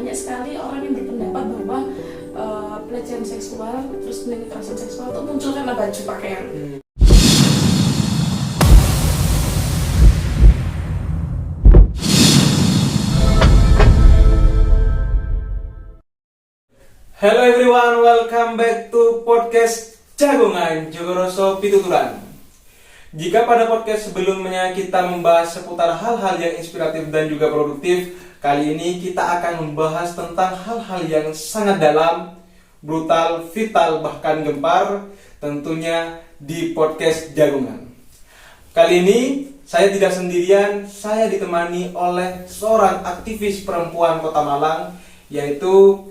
banyak sekali orang yang berpendapat bahwa pelecehan seksual terus kemudian kekerasan seksual itu muncul karena baju pakaian. Hello everyone, welcome back to podcast Jagongan Jogoroso Pituturan. Jika pada podcast sebelumnya kita membahas seputar hal-hal yang inspiratif dan juga produktif, kali ini kita akan membahas tentang hal-hal yang sangat dalam, brutal, vital, bahkan gempar, tentunya di podcast Jagongan. Kali ini saya tidak sendirian, saya ditemani oleh seorang aktivis perempuan Kota Malang, yaitu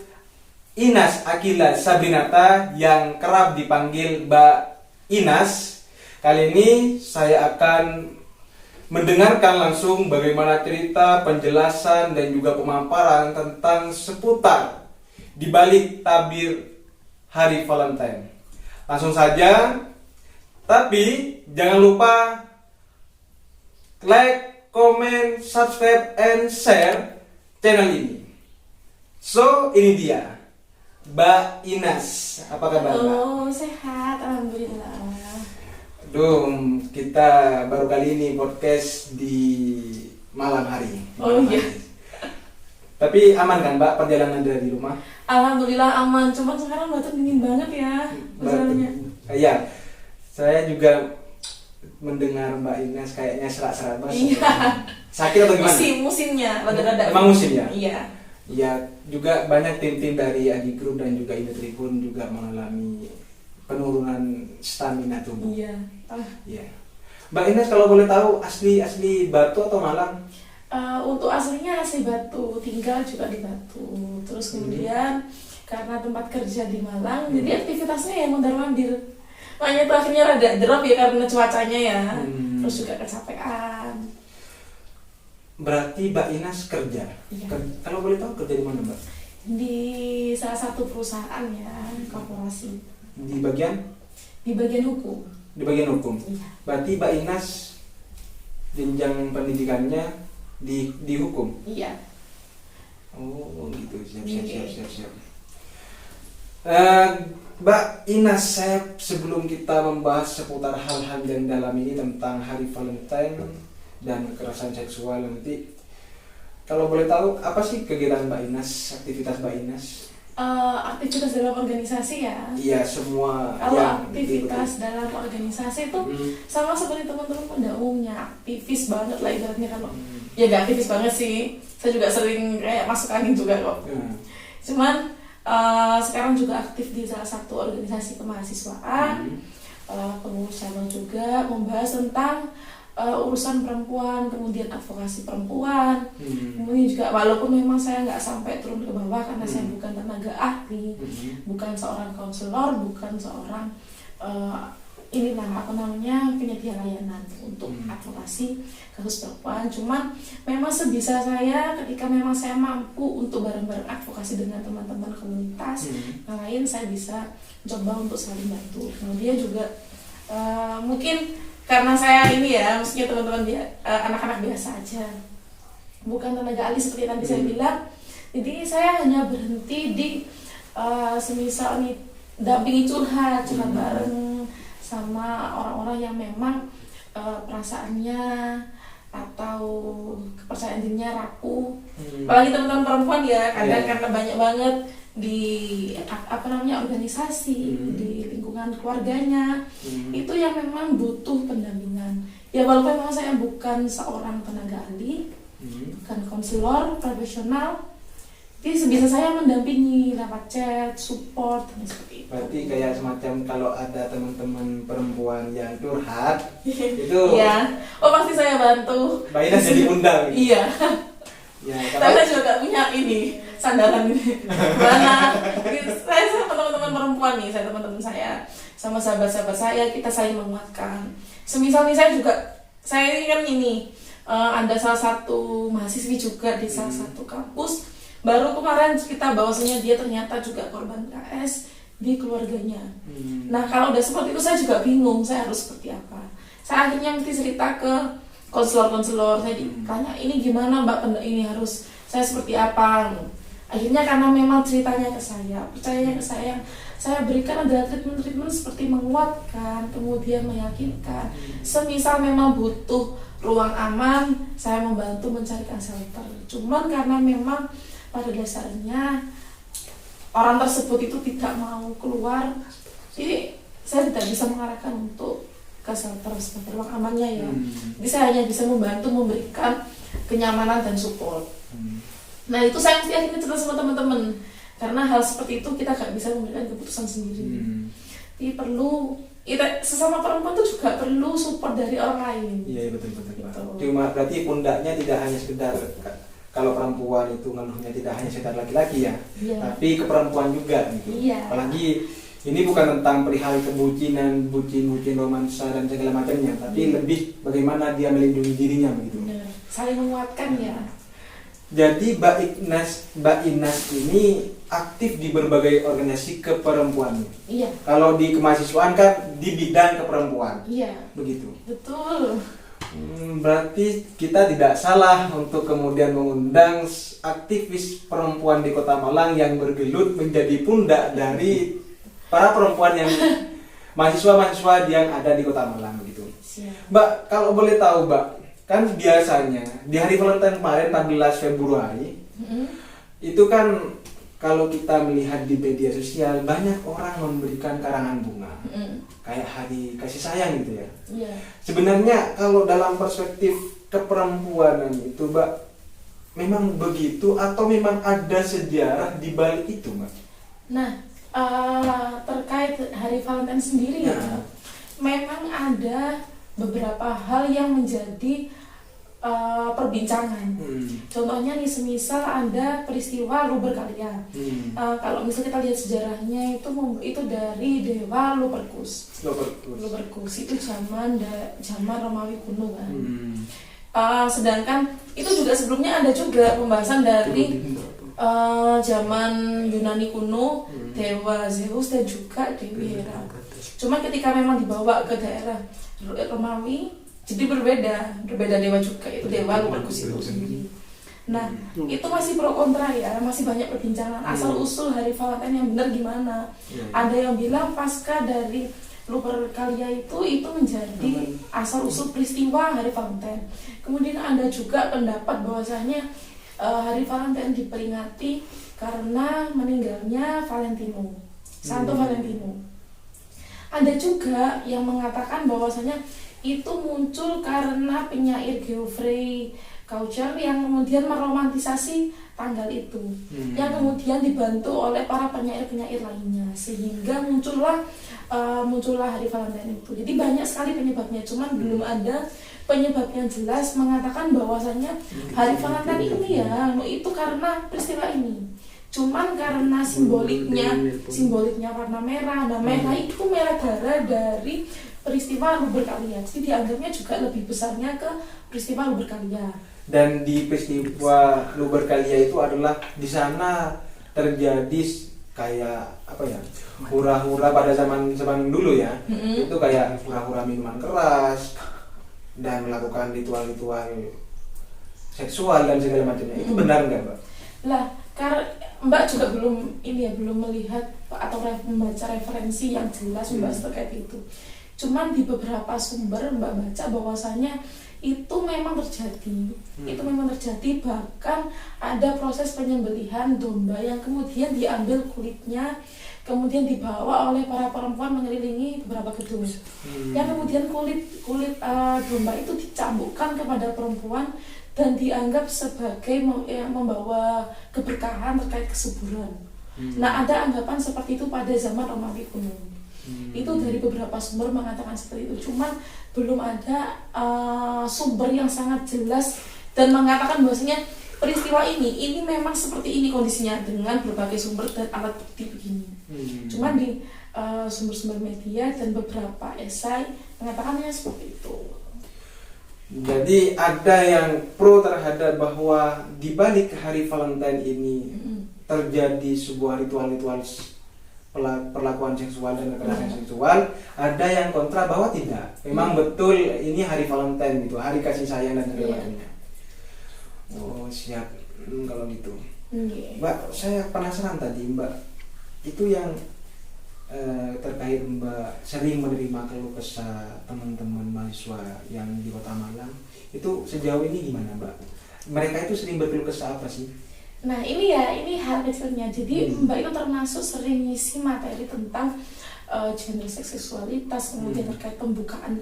Inas Akila Sabrinata yang kerap dipanggil Mbak Inas. Kali ini saya akan mendengarkan langsung bagaimana cerita, penjelasan, dan juga pemaparan tentang seputar dibalik tabir Hari Valentine. Langsung saja, tapi jangan lupa like, comment, subscribe, and share channel ini. So, ini dia Mbak Inas. Apa kabar, Mbak? Halo, sehat, alhamdulillah. Kita baru kali ini podcast di malam hari. Oh iya. Tapi aman kan, Mbak, perjalanan dari rumah? Alhamdulillah aman, cuman sekarang Batam dingin banget ya perjalanannya. Iya, saya juga mendengar Mbak Inas kayaknya serak-serak banget. Iya. Sakit atau gimana? Musimnya, rada-rada. Emang musim ya? Iya. Ya, juga banyak tim-tim dari Adi Group dan juga Indo Tribun juga mengalami penurunan stamina tubuh. Iya. Iya. Mbak Ines, kalau boleh tahu asli Batu atau Malang? Untuk aslinya asli Batu, tinggal juga di Batu. Terus kemudian karena tempat kerja di Malang, jadi aktivitasnya ya mondar-mandir. Makanya tuh akhirnya rada drop ya karena cuacanya ya. Terus juga kecapean. Berarti Mbak Inas kerja. Iya. Kalau boleh tahu kerja di mana, Mbak? Di salah satu perusahaan ya, korporasi. Di bagian hukum. Di bagian hukum. Iya. Berarti Mbak Inas jenjang pendidikannya di hukum. Iya. Oh, gitu. Siap. Iya. Mbak Inas, sebelum kita membahas seputar hal-hal yang dalam ini tentang Hari Valentine dan kekerasan seksual nanti, kalau boleh tahu apa sih kegiatan Mbak Inas, aktivitas Mbak Inas? Aktivitas dalam organisasi ya. Iya, semua. Kalau aktivitas dalam organisasi itu sama seperti teman-teman pada umumnya, aktivis banget lah ibaratnya. Kalau ya gak aktivis banget sih, saya juga sering kayak masuk angin juga kok. Cuman sekarang juga aktif di salah satu organisasi kemahasiswaan, pengurus cabang juga, membahas tentang urusan perempuan, kemudian advokasi perempuan. Kemudian juga walaupun memang saya nggak sampai turun ke bawah karena saya bukan tenaga ahli, bukan seorang konselor, bukan seorang penyedia layanan untuk advokasi kasus perempuan. Cuman memang sebisa saya, ketika memang saya mampu untuk bareng-bareng advokasi dengan teman-teman komunitas yang lain, saya bisa coba untuk saling bantu. Kemudian juga mungkin karena saya ini ya, maksudnya teman-teman anak-anak biasa aja, bukan tenaga ahli seperti tadi saya bilang. Jadi saya hanya berhenti di semisal nih dampingi curhat bareng sama orang-orang yang memang perasaannya atau kepercayaan dirinya rapuh. Apalagi teman-teman perempuan ya, kadang karena banyak banget di organisasi, di lingkungan keluarganya, itu yang memang butuh pendampingan. Ya walaupun memang saya bukan seorang tenaga ahli, bukan konselor profesional, jadi sebisa saya mendampingi lewat chat, support, dan seperti itu. Berarti kayak semacam kalau ada teman-teman perempuan yang curhat itu iya, pasti saya bantu. Mbak Inas jadi undang. Iya. Ya, Saya juga gak punya ini sandaran ini. Mana? Saya sama teman-teman perempuan nih, saya teman-teman saya sama sahabat-sahabat saya, kita saling menguatkan. Semisal nih saya ini kan ada salah satu mahasiswi juga di salah satu kampus. Baru kemarin cerita bahwasanya dia ternyata juga korban KS di keluarganya. Nah kalau udah seperti itu saya juga bingung saya harus seperti apa. Saya akhirnya mesti cerita ke konselor-konselor, saya tanya ini gimana Mbak, ini harus saya seperti apa. Akhirnya karena memang ceritanya ke saya, percayanya ke saya berikan adalah treatment seperti menguatkan, kemudian meyakinkan. Semisal memang butuh ruang aman, saya membantu mencarikan shelter. Cuman karena memang pada dasarnya orang tersebut itu tidak mau keluar, jadi saya tidak bisa mengarahkan untuk ke shelter sebagai ruang amannya ya. Jadi saya hanya bisa membantu memberikan kenyamanan dan support. Nah itu saya mesti akhirnya cerita sama teman-teman, karena hal seperti itu kita gak bisa memberikan keputusan sendiri. Jadi perlu sesama perempuan itu juga perlu support dari orang lain. Iya betul. Gitu. Cuma berarti pundaknya tidak hanya sekedar, kalau perempuan itu ngeluhnya tidak hanya sekedar laki-laki ya, tapi ke perempuan juga gitu. Apalagi ini bukan tentang perihal kebucinan, bucin romansa dan segala macamnya, tapi lebih bagaimana dia melindungi dirinya begitu. Benar. Saling menguatkan ya. Jadi Mbak Inas ini aktif di berbagai organisasi keperempuan. Iya. Kalau di kemahasiswaan kan di bidang keperempuan. Iya. Begitu. Betul. Berarti kita tidak salah untuk kemudian mengundang aktivis perempuan di Kota Malang yang bergelut menjadi pundak dari para perempuan yang mahasiswa yang ada di Kota Malang begitu. Siap. Mbak, kalau boleh tahu Mbak, kan biasanya di hari Valentine kemarin 14 Februari itu kan kalau kita melihat di media sosial banyak orang memberikan karangan bunga kayak hari kasih sayang gitu ya. Sebenarnya kalau dalam perspektif keperempuanan itu Mbak, memang begitu atau memang ada sejarah di balik itu Mbak? Nah terkait hari Valentine sendiri ya, memang ada beberapa hal yang menjadi perbincangan. Contohnya nih, semisal ada peristiwa Lupercalia. Kalau misalnya kita lihat sejarahnya itu dari dewa Lupercus. Itu zaman Romawi kuno kan. Sedangkan itu juga sebelumnya ada juga pembahasan dari zaman Yunani kuno, dewa Zeus dan juga Dewi Hera. Cuma ketika memang dibawa ke daerah Romawi, jadi berbeda dewa juga, itu dewa Lupercus itu sendiri. Nah, itu masih pro kontra ya, masih banyak perbincangan asal usul hari Valentine yang benar gimana. Ada yang bilang pasca dari Lupercalia itu menjadi asal usul peristiwa hari Valentine. Kemudian ada juga pendapat bahwasanya hari Valentine diperingati karena meninggalnya Valentino, Santo Valentino. Ada juga yang mengatakan bahwasanya itu muncul karena penyair Geoffrey Chaucer yang kemudian meromantisasi tanggal itu, yang kemudian dibantu oleh para penyair-penyair lainnya, sehingga muncullah hari Valentine itu. Jadi banyak sekali penyebabnya, cuman belum ada penyebab yang jelas mengatakan bahwasanya hari Valentine ini ya itu karena peristiwa ini. Cuman karena simboliknya warna merah. Nah, merah itu merah darah dari peristiwa Lupercalia. Jadi dianggapnya juga lebih besarnya ke peristiwa Lupercalia. Dan di peristiwa Lupercalia itu adalah di sana terjadi kayak apa ya, hura-hura pada zaman dulu ya. Itu kayak hura-hura minuman keras dan melakukan ritual-ritual seksual dan segala macamnya. Itu benar nggak Mbak? Lah, Mbak juga belum melihat atau membaca referensi yang jelas membahas terkait itu. Cuman di beberapa sumber Mbak baca bahwasanya itu memang terjadi, bahkan ada proses penyembelihan domba yang kemudian diambil kulitnya, kemudian dibawa oleh para perempuan mengelilingi beberapa gedung. Yang kemudian kulit domba itu dicambukkan kepada perempuan dan dianggap sebagai membawa keberkahan terkait kesuburan. Nah, ada anggapan seperti itu pada zaman Romawi kuno. Itu dari beberapa sumber mengatakan seperti itu. Cuman belum ada sumber yang sangat jelas dan mengatakan bahwasanya peristiwa ini memang seperti ini kondisinya dengan berbagai sumber dan alat bukti begini. Cuman di sumber-sumber media dan beberapa esai mengatakannya seperti itu. Jadi ada yang pro terhadap bahwa di balik hari Valentine ini terjadi sebuah ritual-ritual perlakuan seksual dan kekerasan seksual. Ada yang kontra bahwa tidak, memang betul ini hari Valentine gitu, hari kasih sayang dan segala macamnya. Oh siap, kalau gitu. Mbak, saya penasaran tadi Mbak, itu yang terkait Mbak sering menerima keluh kesah teman-teman mahasiswa yang di Kota Malang, itu sejauh ini gimana Mbak? Mereka itu sering berkeluh kesah apa sih? Nah ini hal kecilnya. Jadi Mbak itu termasuk sering ngisi materi tentang gender seksualitas, kemudian terkait pembukaan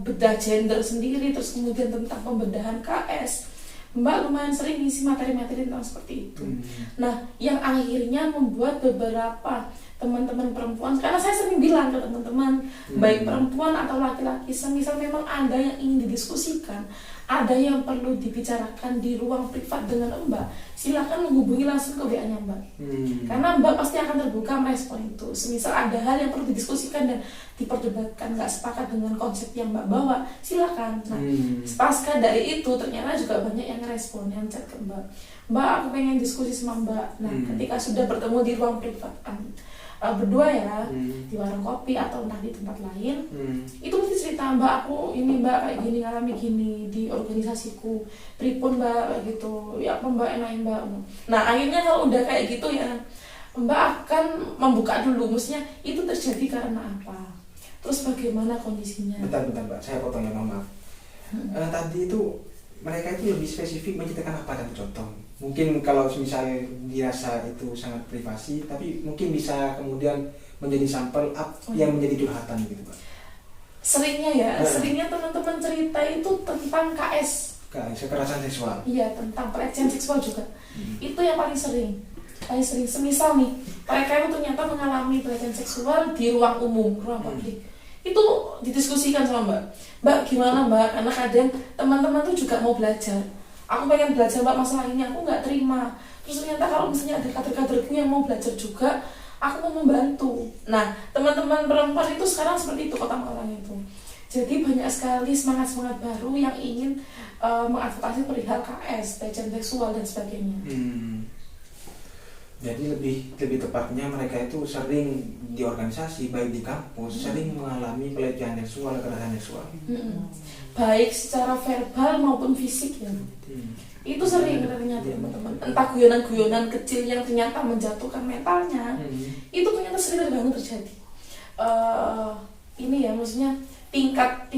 bedah gender sendiri, terus kemudian tentang pembedahan KS. Mbak lumayan sering ngisi materi-materi tentang seperti itu. Nah, yang akhirnya membuat beberapa teman-teman perempuan, karena saya sering bilang ke teman-teman, baik perempuan atau laki-laki, semisal memang ada yang ingin didiskusikan, ada yang perlu dibicarakan di ruang privat dengan Mbak, silakan menghubungi langsung ke WA-nya Mbak. Karena Mbak pasti akan terbuka merespon itu. Semisal ada hal yang perlu didiskusikan dan diperdebatkan, nggak sepakat dengan konsep yang Mbak bawa, silakan. Nah, pasca dari itu ternyata juga banyak yang respon, yang chat ke Mbak, Mbak aku pengen diskusi sama Mbak. Nah, ketika sudah bertemu di ruang privat berdua ya, di warung kopi atau entah di tempat lain, itu mesti cerita, Mbak aku ini Mbak kayak gini, ngalami gini di organisasiku, pripun Mbak kayak gitu, ya apa Mbak enakin Mbak. Nah akhirnya kalau udah kayak gitu ya, Mbak akan membuka dulu, maksudnya itu terjadi karena apa, terus bagaimana kondisinya. Bentar Mbak, saya potong ya, maaf. Tadi itu mereka itu lebih spesifik menceritakan apa dan contoh. Mungkin kalau misalnya dirasa itu sangat privasi, tapi mungkin bisa kemudian menjadi sampel yang menjadi curhatan gitu Pak. Seringnya ya, seringnya teman-teman cerita itu tentang KS, kekerasan seksual. Iya, tentang pelecehan seksual juga. Itu yang paling sering. Semisal nih, mereka itu ternyata mengalami pelecehan seksual di ruang umum, ruang publik. Itu didiskusikan sama Mbak. Mbak gimana Mbak? Karena kadang teman-teman tuh juga mau belajar. Aku pengen belajar Mbak masalah ini, aku nggak terima. Terus ternyata kalau misalnya ada kader-kaderku yang mau belajar juga, aku mau membantu. Nah, teman-teman perempuan itu sekarang seperti itu Kota Malang itu. Jadi banyak sekali semangat-semangat baru yang ingin mengadvokasi perihal KS, pelecehan seksual dan sebagainya. Jadi lebih tepatnya mereka itu sering di organisasi, baik di kampus, sering mengalami pelecehan seksual, kekerasan seksual. Baik secara verbal maupun fisik ya. Itu sering ternyata teman-teman. Entah guyonan-guyonan kecil yang ternyata menjatuhkan mentalnya, itu ternyata sering banget terjadi. Ini ya maksudnya tingkat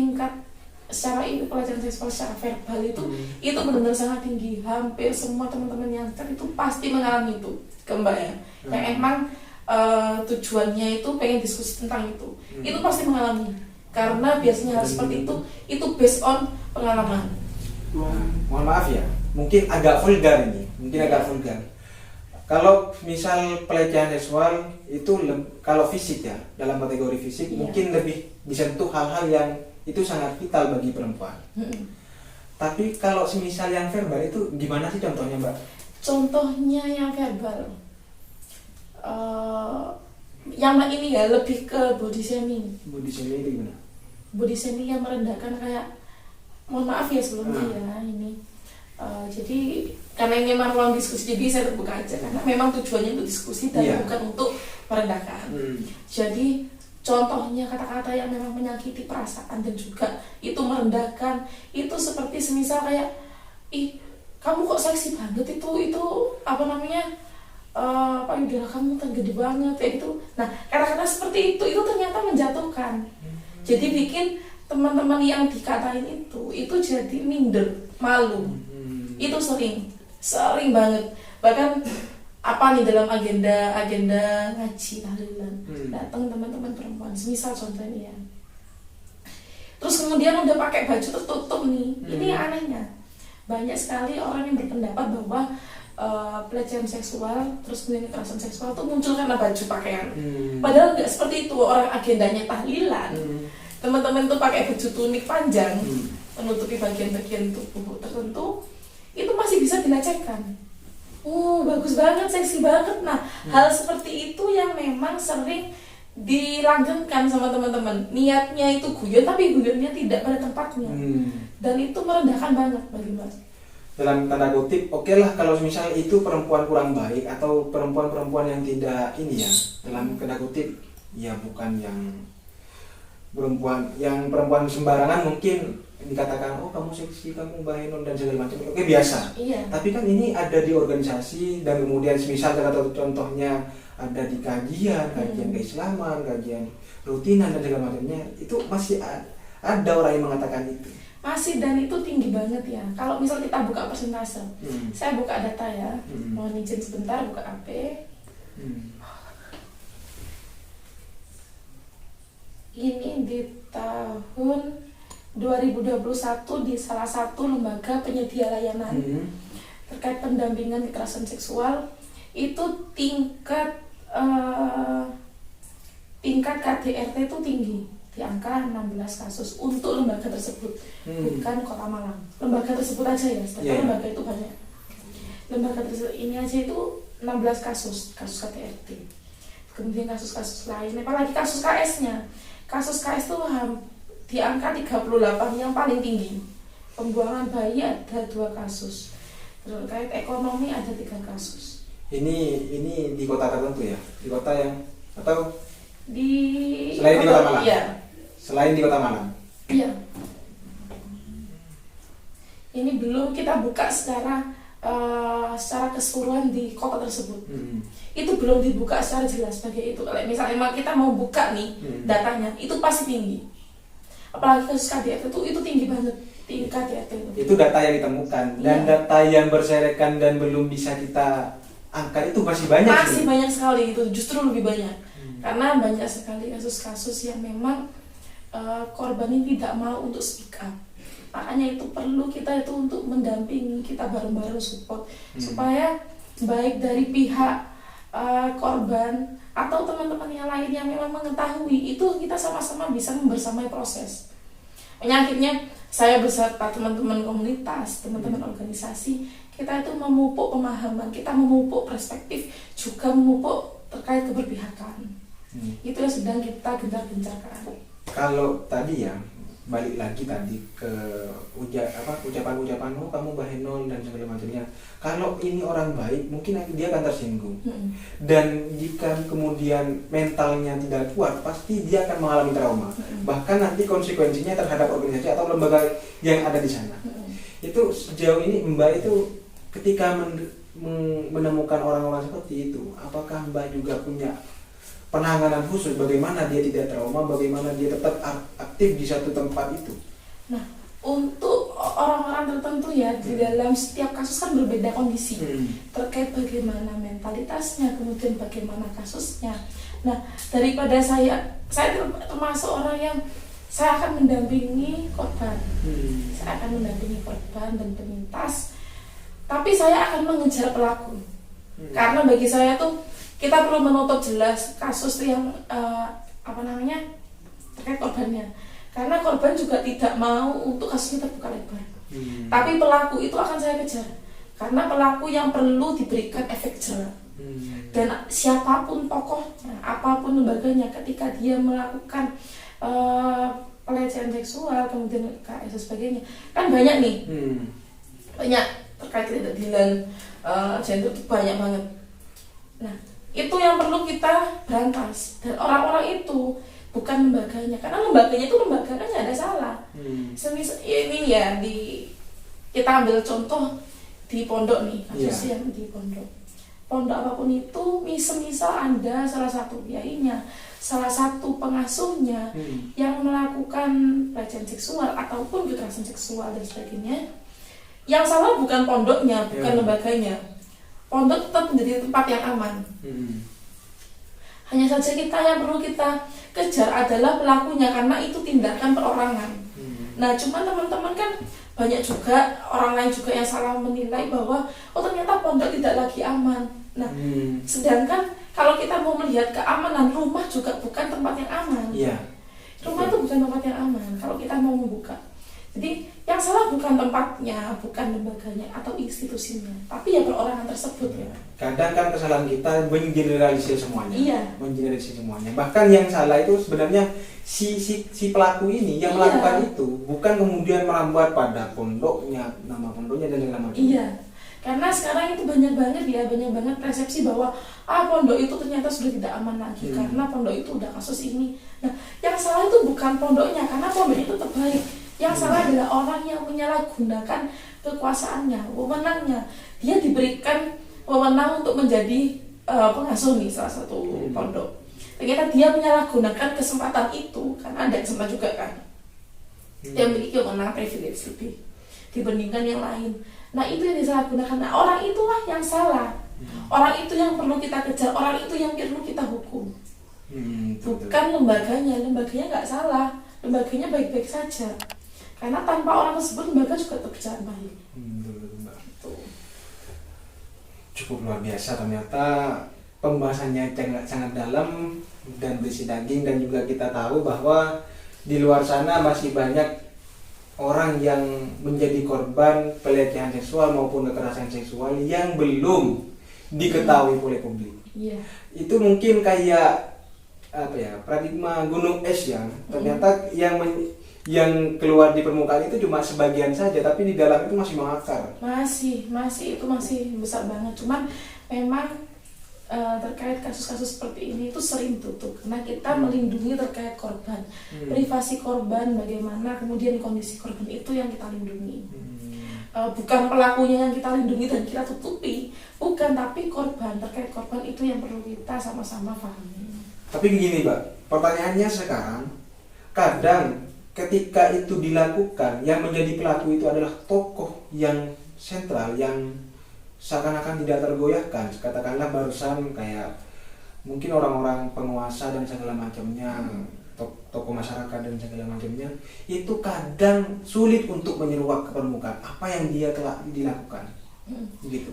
secara pelecehan seksual secara verbal itu benar-benar sangat tinggi. Hampir semua teman-teman yang itu pasti mengalami itu ke Mbak ya. Yang emang tujuannya itu pengen diskusi tentang itu pasti mengalami. Karena biasanya hal seperti itu based on pengalaman. Mohon maaf ya, mungkin agak vulgar ini, agak vulgar. Kalau misal pelecehan seksual itu kalau fisik ya, dalam kategori fisik mungkin lebih disentuh hal-hal yang itu sangat vital bagi perempuan. Tapi kalau semisal yang verbal itu gimana sih contohnya Mbak? Contohnya yang verbal, yang ini ya lebih ke body shaming. Body shaming itu gimana? Body shaming yang merendahkan kayak, mohon maaf ya sebelumnya ya ini. Jadi karena ini memang ruang diskusi, jadi saya terbuka aja karena memang tujuannya untuk diskusi dan bukan untuk merendahkan. Jadi contohnya kata-kata yang memang menyakiti perasaan dan juga itu merendahkan, itu seperti semisal kayak, ih kamu kok seksi banget itu apa namanya, payudara kamu gede banget kayak gitu. Nah kata-kata seperti itu ternyata menjatuhkan. Jadi bikin teman-teman yang dikatain itu jadi minder, malu. Itu sering banget. Bahkan apa nih dalam agenda ngaji tahlilan, datang teman-teman perempuan, misal contohnya ya. Terus kemudian udah pakai baju tertutup nih. Ini yang anehnya. Banyak sekali orang yang berpendapat bahwa pelecehan seksual terus kemudian kekerasan seksual itu muncul karena baju pakaian. Padahal nggak seperti itu. Orang agendanya tahlilan, teman-teman tuh pakai baju tunik panjang menutupi bagian-bagian tubuh tertentu, itu masih bisa dilecehkan. Bagus banget, seksi banget. Nah, hal seperti itu yang memang sering dilanggengkan sama teman-teman. Niatnya itu guyon, tapi guyonnya tidak pada tempatnya. Dan itu merendahkan banget bagi Mas. Dalam tanda kutip, oke lah kalau misalnya itu perempuan kurang baik atau perempuan-perempuan yang tidak ini ya, dalam tanda kutip ya bukan yang perempuan sembarangan mungkin dikatakan oh kamu seksi, kamu bahenol dan segala macam, oke biasa. Iya. Tapi kan ini ada di organisasi dan kemudian misal contohnya ada di kajian keislaman, kajian rutinan dan segala macamnya, itu masih ada orang yang mengatakan itu. Masih, dan itu tinggi banget ya. Kalau misal kita buka persentase, saya buka data ya, mohon izin sebentar buka AP. Ini di tahun 2021 di salah satu lembaga penyedia layanan terkait pendampingan kekerasan seksual, itu tingkat KDRT itu tinggi di angka 16 kasus untuk lembaga tersebut, bukan Kota Malang. Lembaga tersebut aja ya, lembaga itu banyak. Lembaga tersebut ini aja itu 16 kasus KDRT. Kemudian kasus-kasus lain, apalagi kasus KS-nya. Kasus KS itu di angka 38 yang paling tinggi. Pembuangan bayi ada 2 kasus. Terkait ekonomi ada 3 kasus. Ini di kota tertentu ya? Di kota yang atau selain di Kota Malang? Iya. Selain di Kota Malang? Iya. Ini belum kita buka secara keseluruhan di kota tersebut. Itu belum dibuka secara jelas sebagai itu. Kalau misalnya kita mau buka nih datanya, itu pasti tinggi. Apalagi kasus KDRT itu tinggi banget, tingkat KDRT itu. Itu data yang ditemukan dan data yang berserakan dan belum bisa kita angkat itu masih banyak. Masih banyak sekali, itu justru lebih banyak. Karena banyak sekali kasus-kasus yang memang korban ini tidak mau untuk speak up. Makanya itu perlu kita itu untuk mendampingi, kita bareng-bareng support supaya baik dari pihak korban atau teman-teman yang lain yang memang mengetahui itu, kita sama-sama bisa membersamai proses. Akhirnya saya beserta teman-teman komunitas, teman-teman organisasi, kita itu memupuk pemahaman, kita memupuk perspektif, juga memupuk terkait keberpihakan. Itu yang sedang kita gencar-gencarkan. Kalau tadi ya, balik lagi tadi ke ucapan-ucapan oh kamu bahenol dan segala macamnya. Kalau ini orang baik, mungkin dia akan tersinggung. Dan jika kemudian mentalnya tidak kuat, pasti dia akan mengalami trauma. Bahkan nanti konsekuensinya terhadap organisasi atau lembaga yang ada di sana. Itu sejauh ini Mbak itu ketika menemukan orang-orang seperti itu, apakah Mbak juga punya penanganan khusus bagaimana dia tidak trauma, bagaimana dia tetap aktif di satu tempat itu? Nah, untuk orang-orang tertentu ya, di dalam setiap kasus kan berbeda kondisi terkait bagaimana mentalitasnya, kemudian bagaimana kasusnya. Nah, daripada saya termasuk orang yang saya akan mendampingi korban, saya akan mendampingi korban dan penyintas, tapi saya akan mengejar pelaku. Karena bagi saya tuh kita perlu menutup jelas kasus yang terkait korbannya, karena korban juga tidak mau untuk kasusnya terbuka lebar. Tapi pelaku itu akan saya kejar, karena pelaku yang perlu diberikan efek jerah. Dan siapapun tokohnya, apapun lembaganya, ketika dia melakukan pelecehan seksual, kemudian KS dan sebagainya, kan banyak nih, banyak terkait ketidakadilan gender itu banyak banget. Nah, itu yang perlu kita berantas, dan orang-orang itu bukan lembaganya, karena lembaganya itu kan nggak ada salah. Ini ya kita ambil contoh di pondok nih, kasus yang di pondok apapun itu, misal Anda salah satu kiainya, salah satu pengasuhnya yang melakukan pelecehan seksual ataupun kekerasan seksual dan sebagainya, yang salah bukan pondoknya, bukan lembaganya. Pondok tetap menjadi tempat yang aman. Hanya saja yang perlu kita kejar adalah pelakunya, karena itu tindakan perorangan. Nah, cuman teman-teman kan banyak juga orang lain juga yang salah menilai bahwa oh ternyata pondok tidak lagi aman. Nah, sedangkan kalau kita mau melihat keamanan, rumah juga bukan tempat yang aman. Rumah itu bukan tempat yang aman kalau kita mau membuka. Jadi yang salah bukan tempatnya, bukan lembaganya atau institusinya, tapi ya perorangan tersebut ya. Kadang kan kesalahan kita mengeneralisir semuanya. Mengeneralisir semuanya. Bahkan yang salah itu sebenarnya si pelaku ini yang melakukan itu, bukan kemudian merambat pada pondoknya, nama pondoknya dan segala macam. Karena sekarang itu banyak banget persepsi bahwa pondok itu ternyata sudah tidak aman lagi karena pondok itu udah kasus ini. Nah, yang yang salah itu bukan pondoknya, karena pondoknya itu tetap baik. Yang salah adalah orang yang menyalahgunakan kekuasaannya, wewenangnya. Dia diberikan wewenang untuk menjadi pengasuh nih salah satu pondok. Ternyata dia menyalahgunakan kesempatan itu, karena ada kesempatan juga kan. Dia memiliki wewenang privilege lebih dibandingkan yang lain. Nah itu yang disalahgunakan. Nah orang itulah yang salah. Orang itu yang perlu kita kejar, orang itu yang perlu kita hukum. Bukan lembaganya. Lembaganya nggak salah, lembaganya baik-baik saja. Karena tanpa orang tersebut lembaga juga tetap berjalan baik. Cukup luar biasa ternyata pembahasannya sangat dalam dan berisi daging, dan juga kita tahu bahwa di luar sana masih banyak orang yang menjadi korban pelecehan seksual maupun kekerasan seksual yang belum diketahui oleh publik. Itu mungkin kayak paradigma gunung es yang ternyata yang keluar di permukaan itu cuma sebagian saja, tapi di dalam itu masih mengakar. Masih itu masih besar banget. Cuman memang terkait kasus-kasus seperti ini itu sering tutup karena kita melindungi terkait korban, privasi korban, bagaimana kemudian kondisi korban itu yang kita lindungi. Bukan pelakunya yang kita lindungi dan kita tutupi, bukan, tapi korban, terkait korban itu yang perlu kita sama-sama pahami. Tapi begini Mbak, pertanyaannya sekarang, kadang ketika itu dilakukan, yang menjadi pelaku itu adalah tokoh yang sentral, yang seakan-akan tidak tergoyahkan. Katakanlah barusan kayak mungkin orang-orang penguasa dan segala macamnya, tokoh masyarakat dan segala macamnya, itu kadang sulit untuk menyeruak ke permukaan apa yang dia telah dilakukan. Gitu.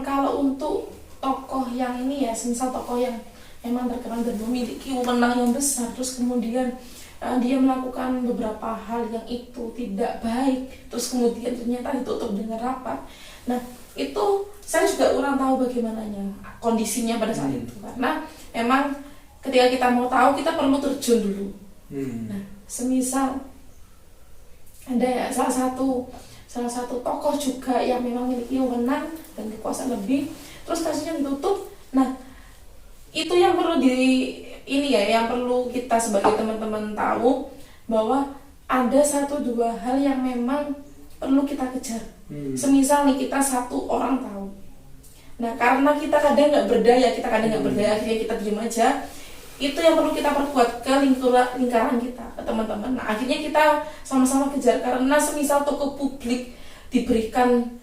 Kalau untuk tokoh yang ini ya, semisal tokoh yang memang terkenal dan memiliki wewenang yang besar, terus kemudian dia melakukan beberapa hal yang itu tidak baik, terus kemudian ternyata ditutup dengan rapat. Nah itu saya juga kurang tahu bagaimananya kondisinya pada saat itu, karena memang ketika kita mau tahu kita perlu terjun dulu. Nah semisal ada ya salah satu tokoh juga yang memang memiliki wewenang dan kekuasaan lebih, terus kasusnya ditutup. Nah itu yang perlu yang perlu kita sebagai teman-teman tahu, bahwa ada 1-2 hal yang memang perlu kita kejar. Semisal nih kita satu orang tahu, nah karena kita kadang nggak berdaya, akhirnya kita diem aja. Itu yang perlu kita perkuat ke lingkaran kita, ke teman-teman. Nah akhirnya kita sama-sama kejar, karena semisal tokoh publik diberikan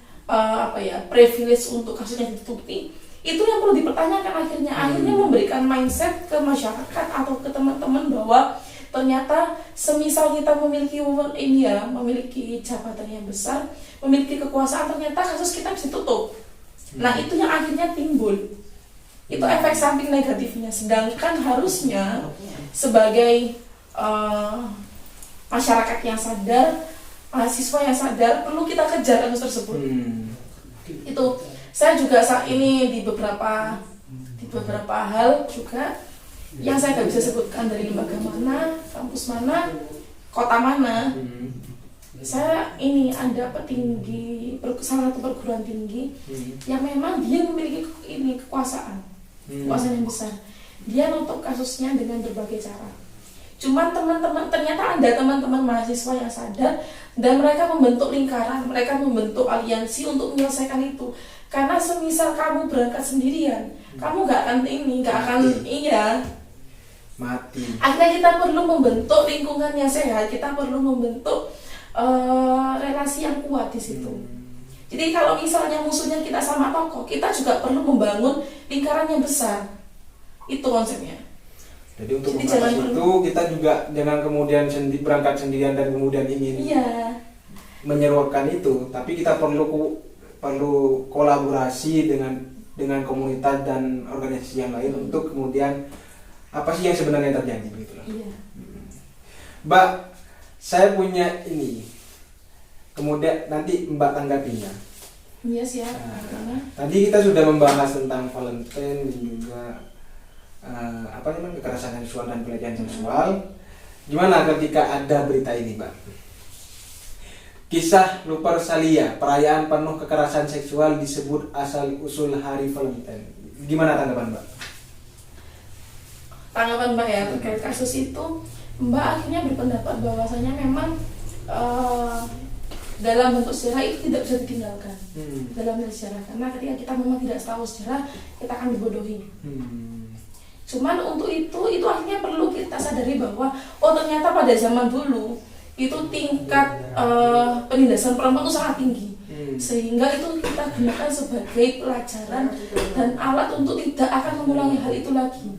privilege untuk kasusnya ditutupi, itu yang perlu dipertanyakan akhirnya memberikan mindset ke masyarakat atau ke teman-teman bahwa ternyata semisal kita memiliki memiliki jabatan yang besar, memiliki kekuasaan, ternyata kasus kita bisa tutup. Nah itu yang akhirnya timbul, itu efek samping negatifnya. Sedangkan harusnya sebagai masyarakat yang sadar, mahasiswa yang sadar, perlu kita kejar kasus tersebut. Itu saya juga saat ini di beberapa hal juga yang saya nggak bisa sebutkan dari lembaga mana, kampus mana, kota mana. Saya ini ada petinggi salah satu perguruan tinggi yang memang dia memiliki kekuasaan yang besar. Dia nutup kasusnya dengan berbagai cara. Cuman ternyata ada teman-teman mahasiswa yang sadar dan mereka membentuk lingkaran, mereka membentuk aliansi untuk menyelesaikan itu. Karena semisal kamu berangkat sendirian, kamu nggak akan mati. Akhirnya kita perlu membentuk lingkungan yang sehat, kita perlu membentuk relasi yang kuat di situ. Jadi kalau misalnya musuhnya kita sama tokoh, kita juga perlu membangun lingkaran yang besar. Itu konsepnya. Jadi untuk mengatasi itu kita juga jangan kemudian berangkat sendirian dan kemudian ingin menyeruakan itu, tapi kita perlu kolaborasi dengan komunitas dan organisasi yang lain untuk kemudian apa sih yang sebenarnya terjadi begitu. Mbak, saya punya ini, kemudian nanti Mbak tanggapinya. Iya siap. Tadi kita sudah membahas tentang Valentine dan juga kekerasan seksual dan pelecehan seksual. Gimana ketika ada berita ini, Mbak? Kisah Lupercalia, perayaan penuh kekerasan seksual disebut asal-usul hari Valentine. Gimana tanggapan Mbak? Tanggapan Mbak ya terkait kasus itu, Mbak akhirnya berpendapat bahwasanya memang dalam bentuk sejarah itu tidak bisa ditinggalkan dalam sejarah, karena ketika kita memang tidak tahu sejarah kita akan dibodohi. Cuman untuk itu akhirnya perlu kita sadari bahwa ternyata pada zaman dulu itu tingkat penindasan perempuan itu sangat tinggi, sehingga itu kita gunakan sebagai pelajaran dan alat untuk tidak akan mengulangi hal itu lagi.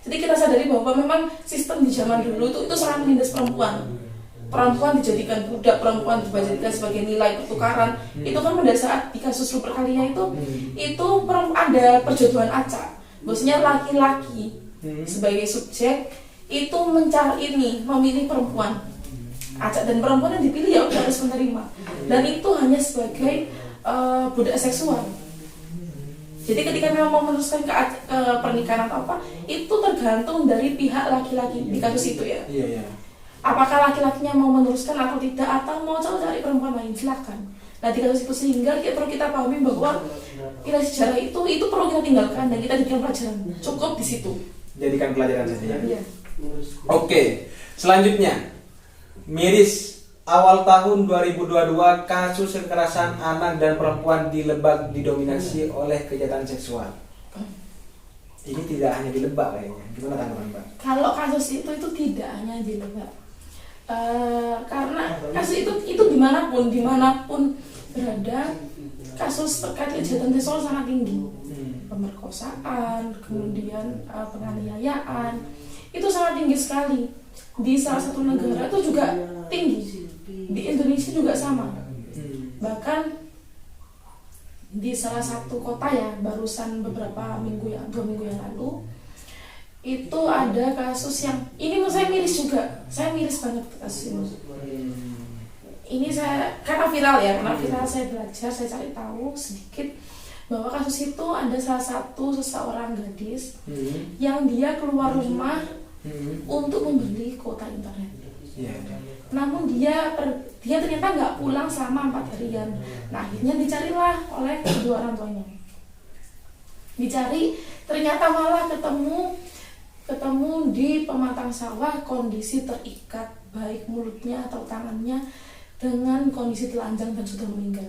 Jadi kita sadari bahwa memang sistem di zaman dulu itu sangat menindas perempuan. Perempuan dijadikan budak, perempuan dijadikan sebagai nilai pertukaran. Itu kan pada saat di kasus Lupercalia itu ada perjodohan acak. Maksudnya laki-laki sebagai subjek itu memilih perempuan acak, dan perempuan yang dipilih ya udah harus menerima, dan itu hanya sebagai budak seksual. Jadi ketika memang mau meneruskan ke pernikahan atau apa, itu tergantung dari pihak laki-laki di kasus itu ya. Apakah laki-lakinya mau meneruskan atau tidak, atau mau cari perempuan lain, silakan. Nah di kasus itu sehingga perlu kita pahami bahwa nilai sejarah itu perlu kita tinggalkan dan kita jadikan pelajaran. Cukup di situ. Jadikan pelajaran saja. Ya. Oke, selanjutnya miris awal tahun 2022 kasus kekerasan anak dan perempuan di Lebak didominasi oleh kejahatan seksual. Ini tidak hanya di Lebak kayaknya. Gimana tanggapan Mbak? Kalau kasus itu tidak hanya di Lebak. Karena kasus itu dimanapun berada, kasus terkait kejahatan seksual sangat tinggi. Pemerkosaan, kemudian penganiayaan, itu sangat tinggi sekali. Di salah satu negara itu juga tinggi, di Indonesia juga sama. Bahkan di salah satu kota ya, barusan beberapa minggu yang 2 minggu yang lalu itu ada kasus yang ini menurut saya miris juga. Saya miris banget kasus ini. Ini saya karena viral saya belajar, saya cari tahu sedikit bahwa kasus itu ada salah satu seseorang gadis yang dia keluar rumah untuk membeli kuota internet. Namun dia ternyata nggak pulang selama 4 harian. Nah akhirnya dicarilah oleh kedua orang tuanya. Dicari, ternyata malah ketemu di pematang sawah, kondisi terikat, baik mulutnya atau tangannya, dengan kondisi telanjang dan sudah meninggal.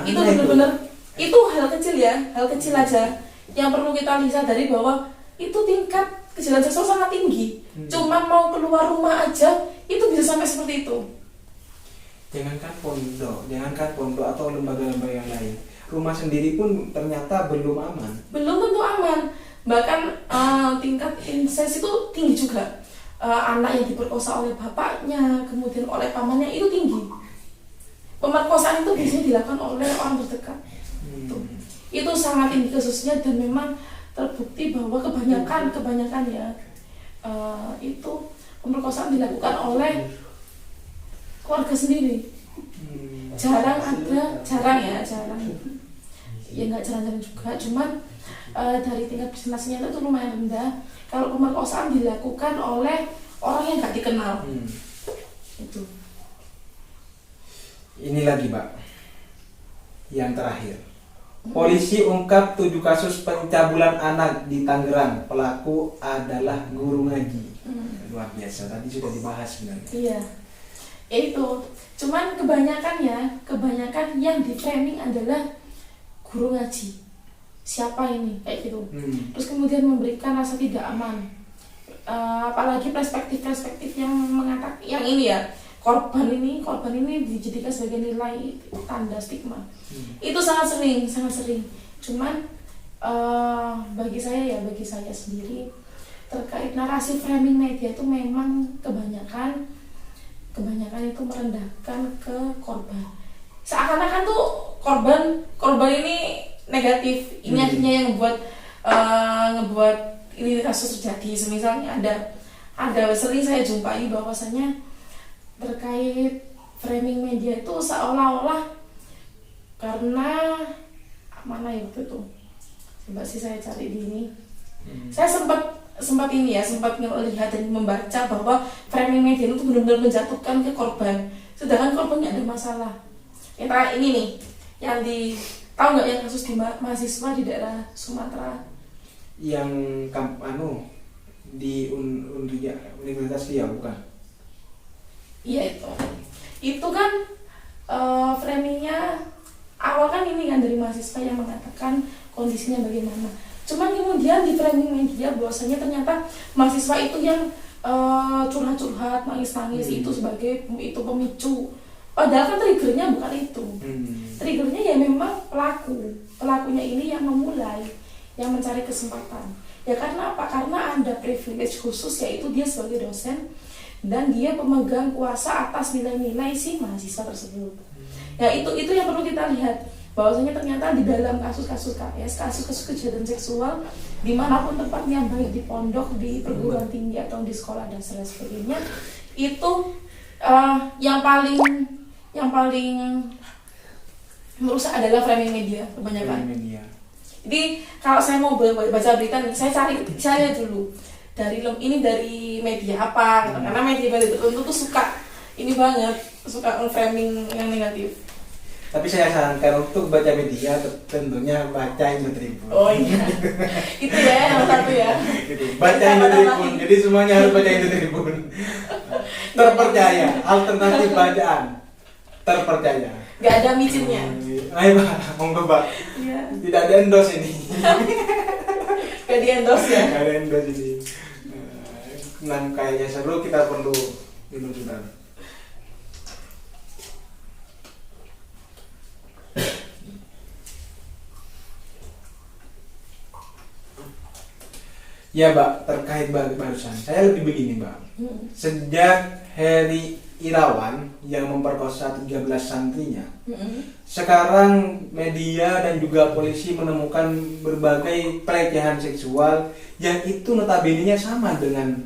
Itu benar-benar itu hal kecil ya, hal kecil aja yang perlu kita lihat dari bahwa itu tingkat kejahatan seksual sangat tinggi. Cuma mau keluar rumah aja itu bisa sampai seperti itu. Jangankan pondok atau lembaga-lembaga yang lain, rumah sendiri pun ternyata belum aman. Belum tentu aman. Bahkan tingkat insest itu tinggi juga. Anak yang diperkosa oleh bapaknya, kemudian oleh pamannya itu tinggi. Pemerkosaan itu biasanya dilakukan oleh orang terdekat. Itu sangat tinggi kasusnya, dan memang terbukti bahwa kebanyakan ya itu pemerkosaan dilakukan oleh keluarga sendiri. Jarang ya nggak jarang juga, cuman dari tingkat persentasenya itu lumayan rendah kalau pemerkosaan dilakukan oleh orang yang nggak dikenal. Itu. Ini lagi Mbak, yang terakhir. Polisi ungkap 7 kasus pencabulan anak di Tangerang. Pelaku adalah guru ngaji. Luar biasa, tadi sudah dibahas sebenarnya. Iya, itu. Cuman kebanyakan yang di framing adalah guru ngaji. Siapa ini? Kayak gitu. Terus kemudian memberikan rasa tidak aman. Apalagi perspektif yang mengatakan yang ini ya, korban ini dijadikan sebagai nilai tanda stigma. Itu sangat sering. Cuman bagi saya sendiri terkait narasi framing media itu memang kebanyakan itu merendahkan ke korban. Seakan-akan tuh korban ini negatif. Ini akhirnya yang ngebuat ini kasus terjadi. Misalnya ada sering saya jumpai bahwasanya terkait framing media itu seolah-olah karena mana ya waktu itu, coba sih saya cari di ini. Saya sempat melihat dan membaca bahwa framing media itu benar-benar menjatuhkan ke korban, sedangkan korbannya ada masalah. Yang ini nih, yang tahu nggak yang kasus di mahasiswa di daerah Sumatera yang di Universitas Riau bukan? Iya itu kan framingnya awal kan ini kan dari mahasiswa yang mengatakan kondisinya bagaimana. Cuman kemudian di framing media bahwasanya ternyata mahasiswa itu yang curhat-curhat, nangis-nangis itu sebagai pemicu. Padahal kan triggernya bukan itu. Triggernya ya memang pelakunya ini yang memulai, yang mencari kesempatan. Ya karena apa? Karena ada privilege khusus, yaitu dia sebagai dosen dan dia pemegang kuasa atas nilai-nilai si mahasiswa tersebut. Ya itu yang perlu kita lihat, bahwasanya ternyata di dalam kasus-kasus KS, kasus-kasus kejahatan seksual dimanapun tempatnya, baik di pondok, di perguruan tinggi atau di sekolah dan sebagainya, itu yang paling merusak adalah framing media kebanyakan. Jadi kalau saya mau baca berita nih, saya cari dulu dari media apa, karena media tertentu tuh suka framing yang negatif. Tapi saya sarankan untuk baca media tentunya baca Indo Tribun. Oh iya, itu ya yang satu ya. Baca Indo Tribun, jadi semuanya harus baca Indo Tribun. Terpercaya, alternatif bacaan terpercaya. Gak ada micinnya. Ayo Pak, monggo Pak. Iya. Tidak ada endorse ini. Gak di endorse ya? Gak ada endorse ini. Nah, kayaknya seru, kita perlu minum juga. Ya Mbak, terkait barusan, saya lebih begini Mbak. Sejak Heri Irawan yang memperkosa 13 santrinya, sekarang media dan juga polisi menemukan berbagai pelecehan seksual yang itu notabene-nya sama dengan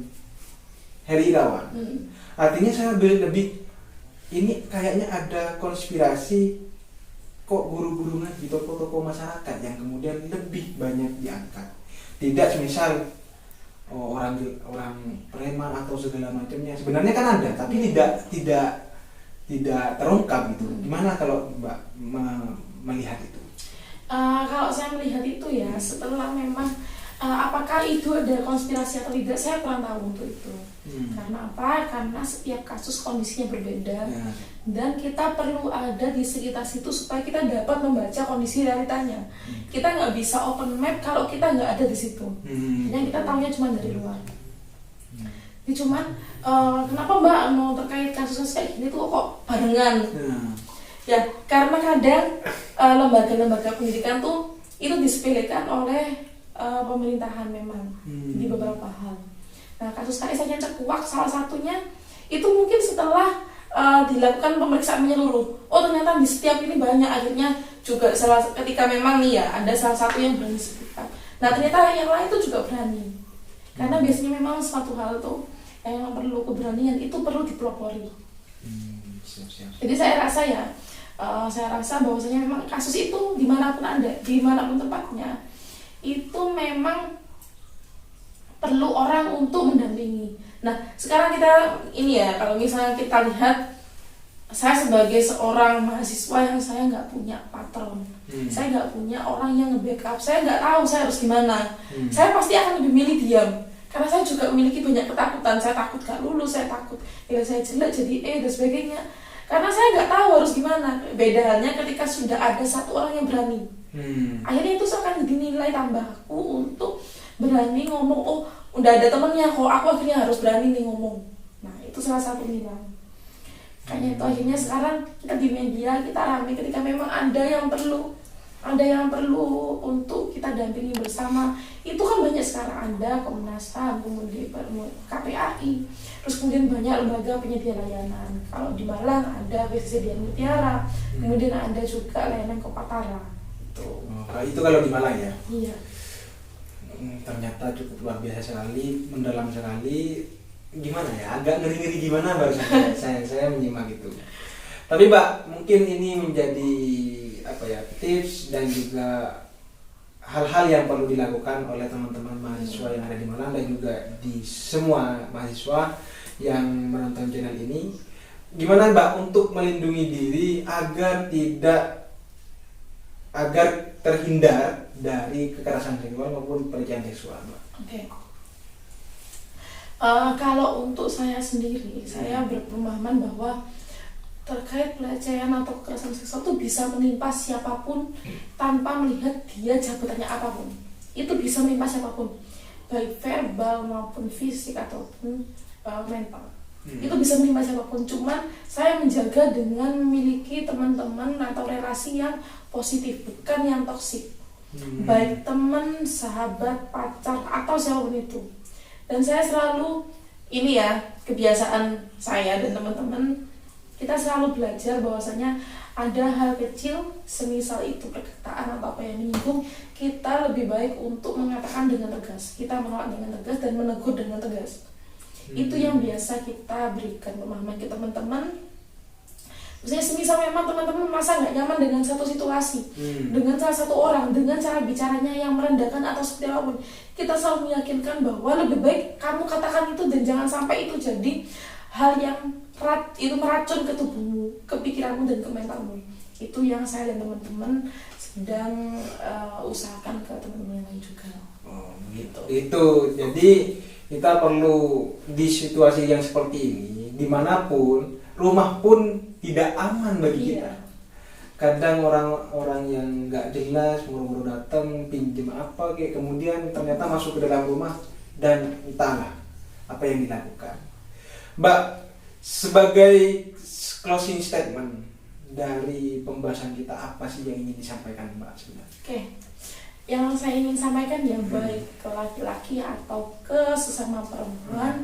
Heri Irawan. Artinya saya lebih ini kayaknya ada konspirasi kok guru-guru ngaji, tokoh-tokoh masyarakat yang kemudian lebih banyak diangkat. Tidak semisal orang preman atau segala macamnya, sebenarnya kan ada, tapi tidak terungkap gitu. Gimana kalau Mbak melihat itu? Kalau saya melihat itu ya, setelah memang apakah itu ada konspirasi atau tidak, saya kurang tahu untuk itu. Karena apa? Karena setiap kasus kondisinya berbeda, dan kita perlu ada di sekitar situ supaya kita dapat membaca kondisi realitanya. Kita nggak bisa open map kalau kita nggak ada di situ. Yang kita tahunya cuma dari luar. Jadi cuman kenapa Mbak mau terkait kasus kayak gini tuh kok barengan? Ya karena kadang lembaga-lembaga pendidikan tuh itu disepelekan oleh pemerintahan memang di beberapa hal. Nah kasus KS hanya cekuak salah satunya itu mungkin setelah dilakukan pemeriksaan menyeluruh. Oh ternyata di setiap ini banyak, akhirnya juga ketika memang nih ya ada salah satu yang berani sebutkan. Nah ternyata yang lain itu juga berani. Karena biasanya memang suatu hal tuh yang perlu keberanian itu perlu dipelopori. Jadi saya rasa bahwasanya memang kasus itu dimanapun ada, dimanapun tempatnya, itu memang perlu orang untuk mendampingi. Nah sekarang kita ini ya, kalau misalnya kita lihat, saya sebagai seorang mahasiswa yang saya nggak punya patron, saya nggak punya orang yang nge-backup, saya nggak tahu saya harus gimana, saya pasti akan lebih milih diam. Karena saya juga memiliki banyak ketakutan, saya takut gak lulus, saya takut nilai saya jelek jadi dan sebagainya. Karena saya nggak tahu harus gimana. Beda halnya ketika sudah ada satu orang yang berani, akhirnya itu akan jadi nilai tambahku untuk berani ngomong. Oh udah ada temennya kok, aku akhirnya harus berani nih ngomong. Nah itu salah satu nilai. Kayaknya itu akhirnya sekarang kita di media, kita rame ketika memang ada yang perlu untuk kita dampingi bersama. Itu kan banyak sekarang, ada Komnas HAM, kemudian KPAI, terus kemudian banyak lembaga penyedia layanan. Kalau di Malang ada BCC Dian Mutiara, kemudian ada juga layanan Kopatara. Itu kalau di Malang ya? Iya. Ternyata cukup luar biasa sekali, mendalam sekali. Gimana ya, agak ngeri-ngeri gimana barusan saya menyimak itu. Tapi Mbak, mungkin ini menjadi tips dan juga hal-hal yang perlu dilakukan oleh teman-teman mahasiswa yang ada di Malang dan juga di semua mahasiswa yang menonton channel ini. Gimana Mbak untuk melindungi diri agar terhindar dari kekerasan seksual maupun pelecehan seksual, Mbak? Oke. Kalau untuk saya sendiri, saya berpemahaman bahwa terkait pelecehan atau kekerasan seksual itu bisa menimpa siapapun tanpa melihat dia jabatannya apapun. Itu bisa menimpa siapapun, baik verbal maupun fisik ataupun mental. Itu bisa menimpa siapapun. Cuman saya menjaga dengan memiliki teman-teman atau relasi yang positif, bukan yang toksik. Baik teman, sahabat, pacar atau siapapun itu. Dan saya selalu, ini ya kebiasaan saya dan teman-teman, kita selalu belajar bahwasanya ada hal kecil semisal itu perkataan atau apa yang menyinggung, kita lebih baik untuk mengatakan dengan tegas. Kita menolak dengan tegas dan menegur dengan tegas. Itu yang biasa kita berikan pemahaman ke teman-teman. Misalnya semisal memang teman-teman merasa nggak nyaman dengan satu situasi, dengan salah satu orang, dengan cara bicaranya yang merendahkan atau seperti apapun, kita selalu meyakinkan bahwa lebih baik kamu katakan itu dan jangan sampai itu jadi hal yang meracun ke tubuhmu, ke pikiranmu dan ke mentalmu. Itu yang saya dan teman-teman sedang usahakan ke teman-teman yang lain juga. Oh, gitu. Itu jadi kita perlu di situasi yang seperti ini, dimanapun, rumah pun tidak aman bagi kita. Kadang orang-orang yang nggak jelas buru-buru datang pinjam apa kayak, kemudian ternyata masuk ke dalam rumah dan entahlah apa yang dilakukan. Mbak, sebagai closing statement dari pembahasan kita, apa sih yang ingin disampaikan Mbak sebenarnya? Oke. Yang saya ingin sampaikan ya, baik ke laki-laki atau ke sesama perempuan,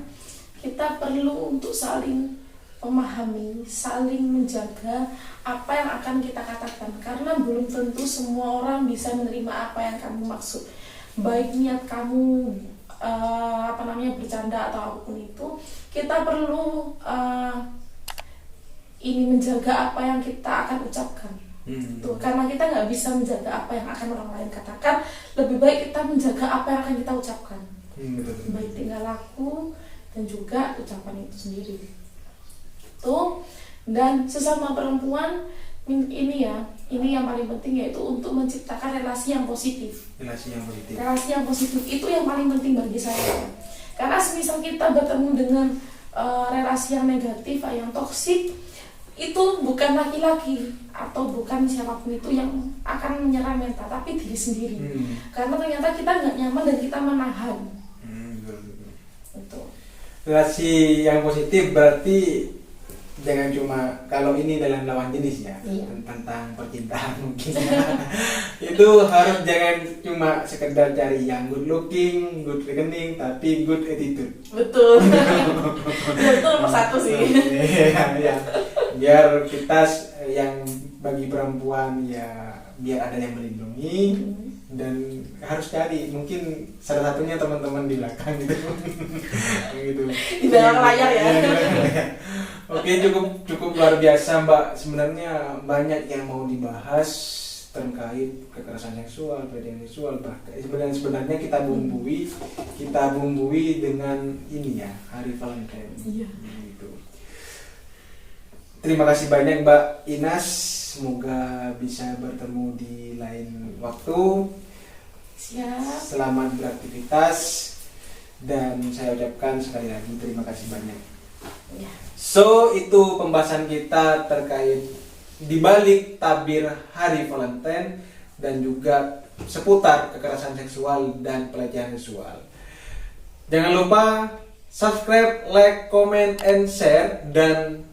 kita perlu untuk saling memahami, saling menjaga apa yang akan kita katakan, karena belum tentu semua orang bisa menerima apa yang kamu maksud. Baik niat kamu bercanda atau apapun itu, kita perlu ini menjaga apa yang kita akan ucapkan. Tuh, karena kita nggak bisa menjaga apa yang akan orang lain katakan, lebih baik kita menjaga apa yang akan kita ucapkan. Baik tingkah laku dan juga ucapan itu sendiri. Tuh, dan sesama perempuan ini yang paling penting, yaitu untuk menciptakan relasi yang positif. Relasi yang positif itu yang paling penting bagi saya. Karena semisal kita bertemu dengan relasi yang negatif, yang toksik, itu bukan laki-laki atau bukan siapapun itu yang akan menyerang mental, tapi diri sendiri. Karena ternyata kita nggak nyaman dan kita menahan. Itu. Relasi yang positif berarti jangan cuma kalau ini dalam lawan jenis ya, tentang percintaan mungkin. Itu harus jangan cuma sekedar cari yang good looking, good rekening, tapi good attitude. Betul. Itu nomor satu sih. Ya. Biar kita yang bagi perempuan ya biar ada yang melindungi, dan harus cari mungkin salah satunya teman-teman di belakang gitu. Gitu. Di belakang layar ya. Oke, cukup luar biasa Mbak. Sebenarnya banyak yang mau dibahas terkait kekerasan seksual, pelecehan seksual, bahkan sebenarnya kita bumbui dengan ini ya, Hari Valentine. Iya. Gitu. Terima kasih banyak Mbak Inas. Semoga bisa bertemu di lain waktu. Siap. Selamat beraktivitas dan saya ucapkan sekali lagi terima kasih banyak. Ya. So, itu pembahasan kita terkait dibalik tabir Hari Valentine dan juga seputar kekerasan seksual dan pelecehan seksual. Jangan lupa subscribe, like, comment, and share, dan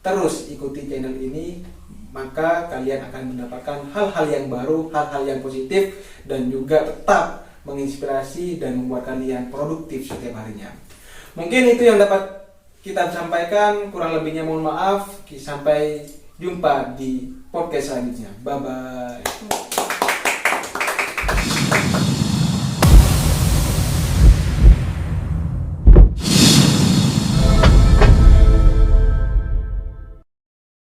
terus ikuti channel ini, maka kalian akan mendapatkan hal-hal yang baru, hal-hal yang positif, dan juga tetap menginspirasi dan membuat kalian produktif setiap harinya. Mungkin itu yang dapat kita sampaikan, kurang lebihnya mohon maaf. Sampai jumpa di podcast selanjutnya. Bye bye.